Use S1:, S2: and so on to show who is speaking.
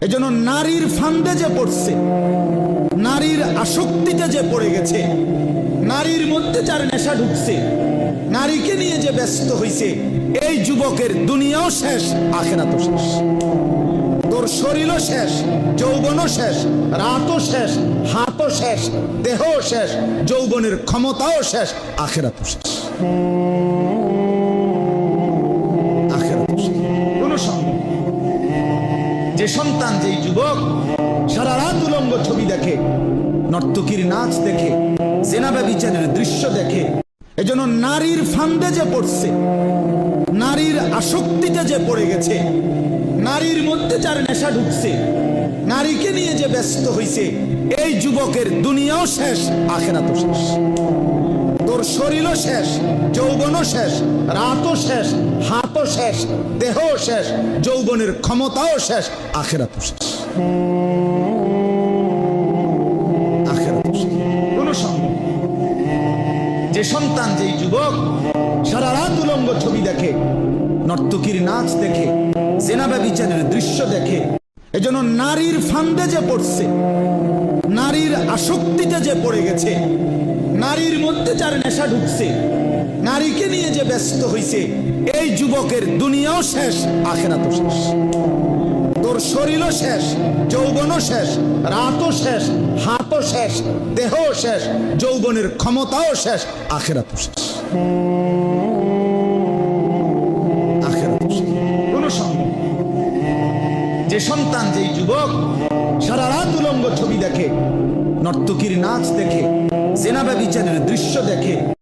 S1: এজন্য নারীর ফান্দে যে পড়ছে, নারীর আসক্তিতে যে পড়ে গেছে, নারীর মধ্যে যার নেশা ঢুকছে, নারীকে নিয়ে যে ব্যস্ত হইছে, এই যুবকের দুনিয়াও শেষ, আখিরাতও শেষ। তোর শরীরও শেষ, যৌবনও শেষ, রাতও শেষ, হাতও শেষ, দেহও শেষ, যৌবনের ক্ষমতাও শেষ, আখিরাতও শেষ। আখিরাতও শেষ। কোনো সন্দেহ। যে সন্তান, যেই যুবক সারা রাত উলঙ্গ ছবি দেখে, নর্তকীর নাচ দেখে, জেনা ব্যভিচারের দৃশ্য দেখে, এজন্য নারীর ফান্দে যে পড়ছে, নারীর আসক্তিতে যে পড়ে গেছে, নারীর মধ্যে যার নেশা ঢুকছে, নারীকে নিয়ে যে ব্যস্ত হইছে, এই যুবকের দুনিয়াও শেষ, আখিরাতও শেষ। তোর শরীরও শেষ, যৌবনও শেষ, রাতও শেষ, হাতও শেষ, দেহও শেষ, যৌবনের ক্ষমতাও শেষ, আখিরাতও শেষ। আখিরাতও শেষ। কোনো সন্দেহ। যে সন্তান, যেই যুবক সারা রাত উলঙ্গ ছবি দেখে, নর্তকীর নাচ দেখে, জেনা ব্যভিচারের দৃশ্য দেখে, এজন্য নারীর ফান্দে যে পড়ছে, নারীর আসক্তিতে যে পড়ে গেছে, নারীর মধ্যে যার নেশা ঢুকছে, নারীকে নিয়ে যে ব্যস্ত হইছে, এই যুবকের দুনিয়াও শেষ, আখিরাতও শেষ। তোর শরীরও শেষ, যৌবনও শেষ, রাতও শেষ, হাতও শেষ, দেহও শেষ, যৌবনের ক্ষমতাও শেষ, আখিরাতও শেষ। আখিরাতও শেষ। কোনো সন্দেহ। যে সন্তান, যেই যুবক সারা রাত উলঙ্গ ছবি দেখে, নর্তকীর নাচ দেখে, জেনা ব্যভিচারের দৃশ্য দেখে,